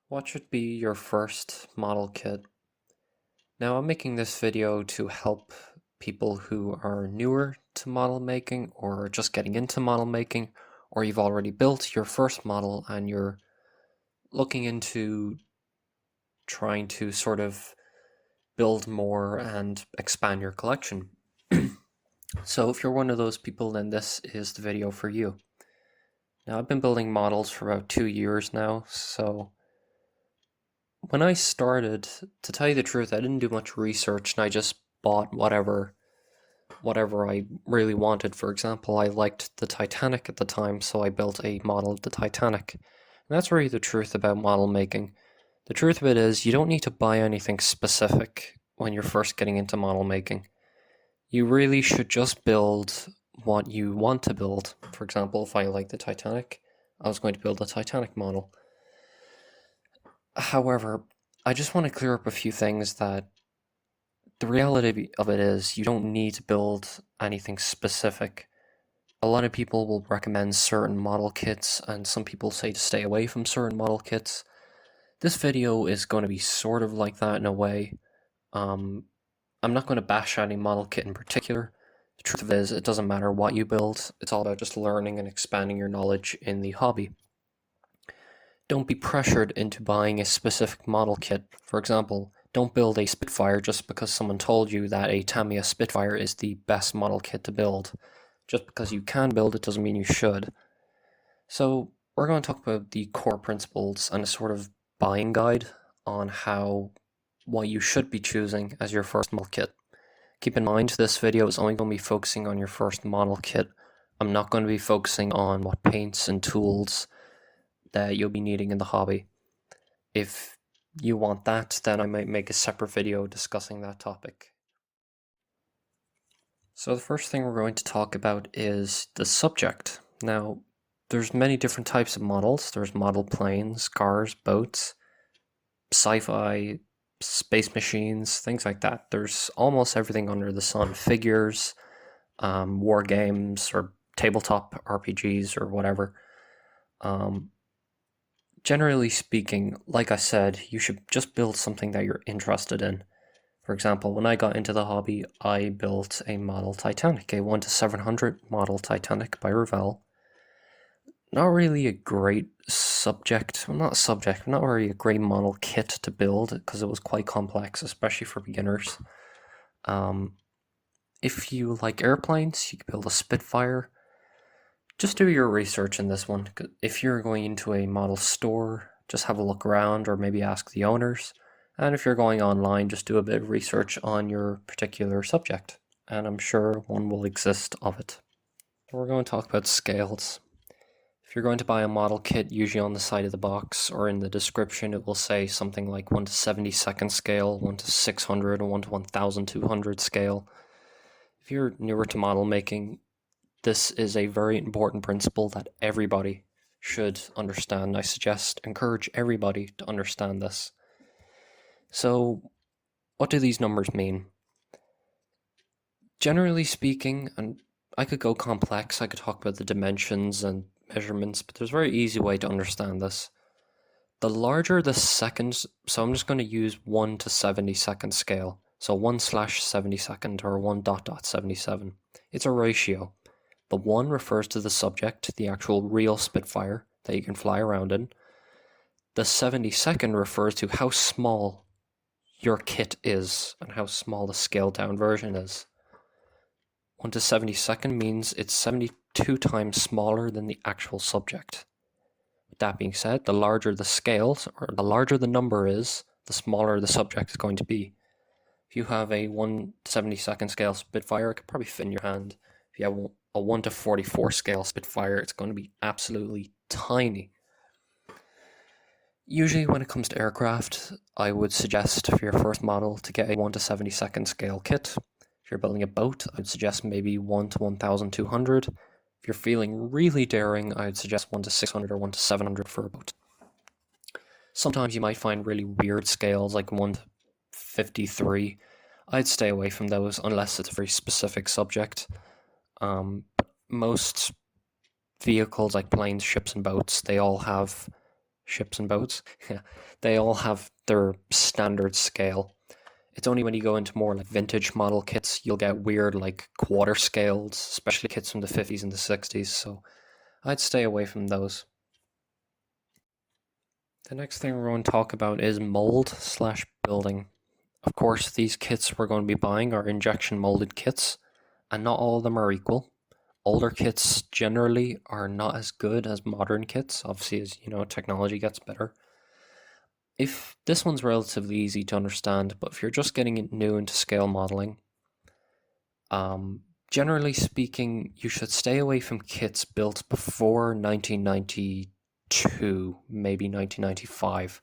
What should be your first model kit? Now, I'm making this video to help people who are newer to model making or just getting into model making, or you've already built your first model and you're looking into trying to sort of build more and expand your collection. So if you're one of those people, then this is the video for you. Now, I've been building models for about 2 years now, so when I started, to tell you the truth, I didn't do much research and I just bought whatever I really wanted. For example, I liked the Titanic at the time, so I built a model of the Titanic. And that's really the truth about model making. The truth of it is you don't need to buy anything specific when you're first getting into model making. You really should just build what you want to build. For example, if I like the Titanic, I was going to build a Titanic model. However, I just want to clear up a few things that the reality of it is you don't need to build anything specific. A lot of people will recommend certain model kits, and some people say to stay away from certain model kits. This video is going to be sort of like that in a way. I'm not going to bash any model kit in particular. The truth of it is, it doesn't matter what you build, it's all about just learning and expanding your knowledge in the hobby. Don't be pressured into buying a specific model kit. For example, don't build a Spitfire just because someone told you that a Tamiya Spitfire is the best model kit to build. Just because you can build it doesn't mean you should. So we're going to talk about the core principles and a sort of buying guide on what you should be choosing as your first model kit. Keep in mind, this video is only going to be focusing on your first model kit. I'm not going to be focusing on what paints and tools that you'll be needing in the hobby. If you want that, then I might make a separate video discussing that topic. So the first thing we're going to talk about is the subject. Now, there's many different types of models. There's model planes, cars, boats, sci-fi, space machines, things like that. There's almost everything under the sun. Figures, war games, or tabletop RPGs, or whatever. Generally speaking, like I said, you should just build something that you're interested in. For example, when I got into the hobby, I built a model Titanic, a 1:700 model Titanic by Revell. Not really a great subject, well, not really a great model kit to build because it was quite complex, especially for beginners. If you like airplanes, you could build a Spitfire. Just do your research in this one. If you're going into a model store, just have a look around or maybe ask the owners. And if you're going online, just do a bit of research on your particular subject, and I'm sure one will exist of it. We're going to talk about scales. If you're going to buy a model kit, usually on the side of the box or in the description, it will say something like 1:72 scale, 1:600, or 1:1200 scale. If you're newer to model making, this is a very important principle that everybody should understand. I encourage everybody to understand this. So, what do these numbers mean? Generally speaking, and I could go complex, I could talk about the dimensions and measurements, but there's a very easy way to understand this. The larger the seconds, so I'm just going to use 1:72 scale. So 1/72 or 1.77. It's a ratio. The 1 refers to the subject, the actual real Spitfire that you can fly around in. The 72nd refers to how small your kit is and how small the scaled down version is. 1:72 means it's 72 times smaller than the actual subject. With that being said, the larger the scales, or the larger the number is, the smaller the subject is going to be. If you have a 1:72 scale Spitfire, it could probably fit in your hand. If you have a 1:44 scale Spitfire, it's going to be absolutely tiny. Usually when it comes to aircraft, I would suggest for your first model to get a 1:72 scale kit. If you're building a boat, I would suggest maybe 1:1200. If you're feeling really daring, I would suggest 1:600 or 1:700 for a boat. Sometimes you might find really weird scales like 1:53. I'd stay away from those unless it's a very specific subject. Most vehicles like planes, ships, and boats, they all have ships and boats. Yeah, they all have their standard scale. It's only when you go into more like vintage model kits you'll get weird like quarter scales, especially kits from the 50s and the 60s. So I'd stay away from those. The next thing we're going to talk about is mold slash building. Of course, these kits we're going to be buying are injection molded kits, and not all of them are equal. Older kits generally are not as good as modern kits, obviously, as you know, technology gets better. If this one's relatively easy to understand, but if you're just getting new into scale modeling, generally speaking, you should stay away from kits built before 1992, maybe 1995,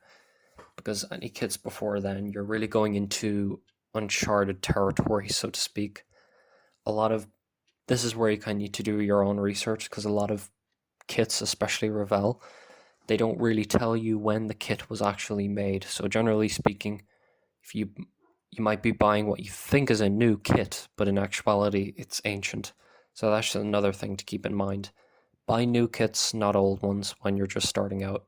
because any kits before then, you're really going into uncharted territory, so to speak. This is where you kind of need to do your own research, because a lot of kits, especially Revell, they don't really tell you when the kit was actually made. So generally speaking, if you might be buying what you think is a new kit, but in actuality it's ancient. So that's another thing to keep in mind. Buy new kits, not old ones, when you're just starting out.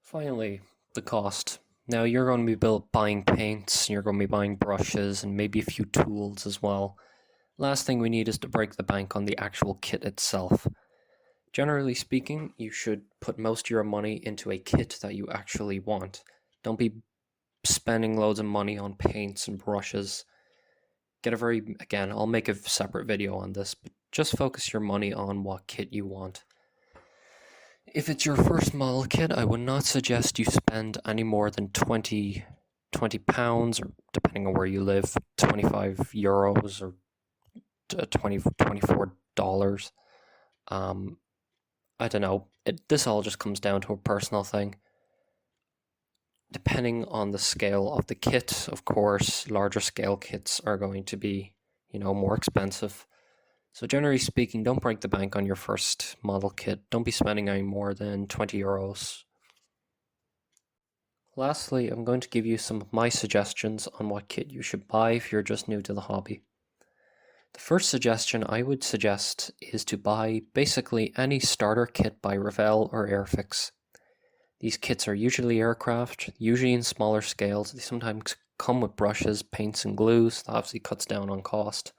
Finally, the cost. Now you're going to be buying paints, you're going to be buying brushes, and maybe a few tools as well. Last thing we need is to break the bank on the actual kit itself. Generally speaking, you should put most of your money into a kit that you actually want. Don't be spending loads of money on paints and brushes. Again, I'll make a separate video on this, but just focus your money on what kit you want. If it's your first model kit, I would not suggest you spend any more than 20 pounds, or depending on where you live, 25 euros or $24. I don't know. This all just comes down to a personal thing. Depending on the scale of the kit, of course, larger scale kits are going to be, more expensive. So generally speaking, don't break the bank on your first model kit. Don't be spending any more than 20 euros. Lastly, I'm going to give you some of my suggestions on what kit you should buy if you're just new to the hobby. The first suggestion I would suggest is to buy basically any starter kit by Revell or Airfix. These kits are usually aircraft, usually in smaller scales. They sometimes come with brushes, paints, and glues. That obviously cuts down on cost.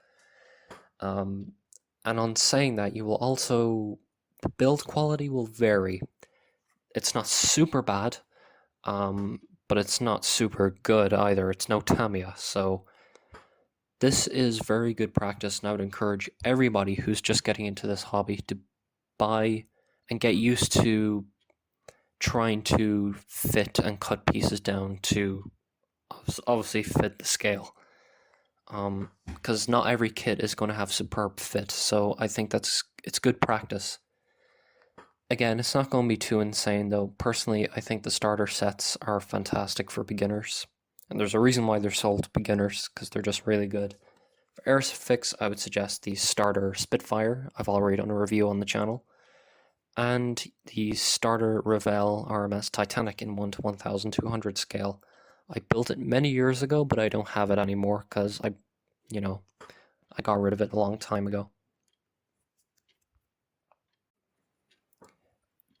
And on saying that, the build quality will vary. It's not super bad, but it's not super good either. It's no Tamiya, so this is very good practice, and I would encourage everybody who's just getting into this hobby to buy and get used to trying to fit and cut pieces down to obviously fit the scale. Because not every kit is going to have superb fit, so I think it's good practice. Again, it's not going to be too insane though. Personally, I think the starter sets are fantastic for beginners. And there's a reason why they're sold to beginners, because they're just really good. For Airfix, I would suggest the starter Spitfire. I've already done a review on the channel. And the starter Revell RMS Titanic in 1 to 1200 scale. I built it many years ago, but I don't have it anymore because I got rid of it a long time ago.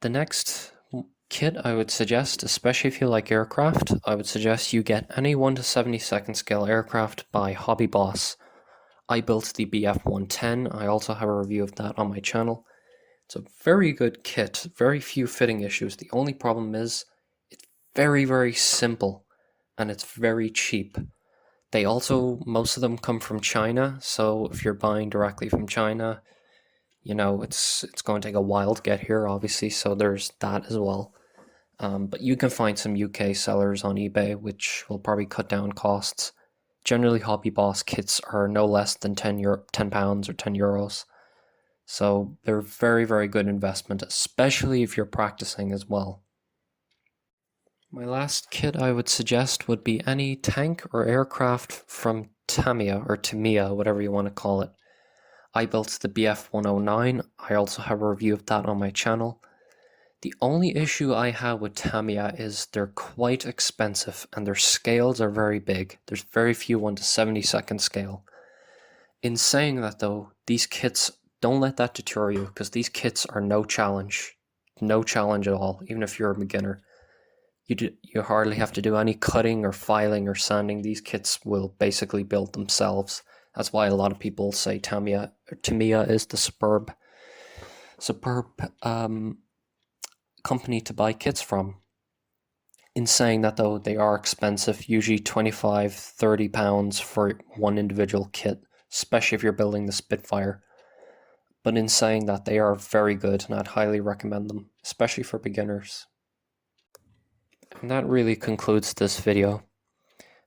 The next kit I would suggest, especially if you like aircraft, I would suggest you get any 1 to 72nd scale aircraft by Hobby Boss. I built the BF-110. I also have a review of that on my channel. It's a very good kit, very few fitting issues. The only problem is it's very, very simple and it's very cheap. Most of them come from China, so if you're buying directly from China, it's going to take a while to get here, obviously, so there's that as well. But you can find some UK sellers on eBay, which will probably cut down costs. Generally, Hobby Boss kits are no less than £10 or €10. So they're very, very good investment, especially if you're practicing as well. My last kit I would suggest would be any tank or aircraft from Tamiya, or Tamiya, whatever you want to call it. I built the BF-109. I also have a review of that on my channel. The only issue I have with Tamiya is they're quite expensive and their scales are very big. There's very few 1 to 72nd scale. In saying that though, these kits, don't let that deter you, because these kits are no challenge. no challenge at all, even if you're a beginner. You hardly have to do any cutting or filing or sanding. These kits will basically build themselves. That's why a lot of people say Tamiya is the superb company to buy kits from. In saying that though, they are expensive, usually £25-30 for one individual kit, especially if you're building the Spitfire. But in saying that, they are very good and I'd highly recommend them, especially for beginners. And that really concludes this video.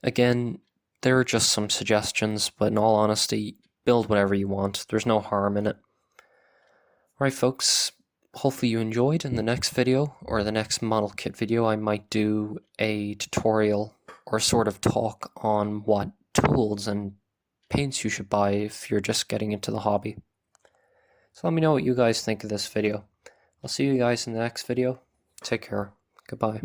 Again, there are just some suggestions, but in all honesty, build whatever you want. There's no harm in it. Alright folks, hopefully you enjoyed. In the next video, or the next model kit video, I might do a tutorial or sort of talk on what tools and paints you should buy if you're just getting into the hobby. So let me know what you guys think of this video. I'll see you guys in the next video. Take care. Goodbye.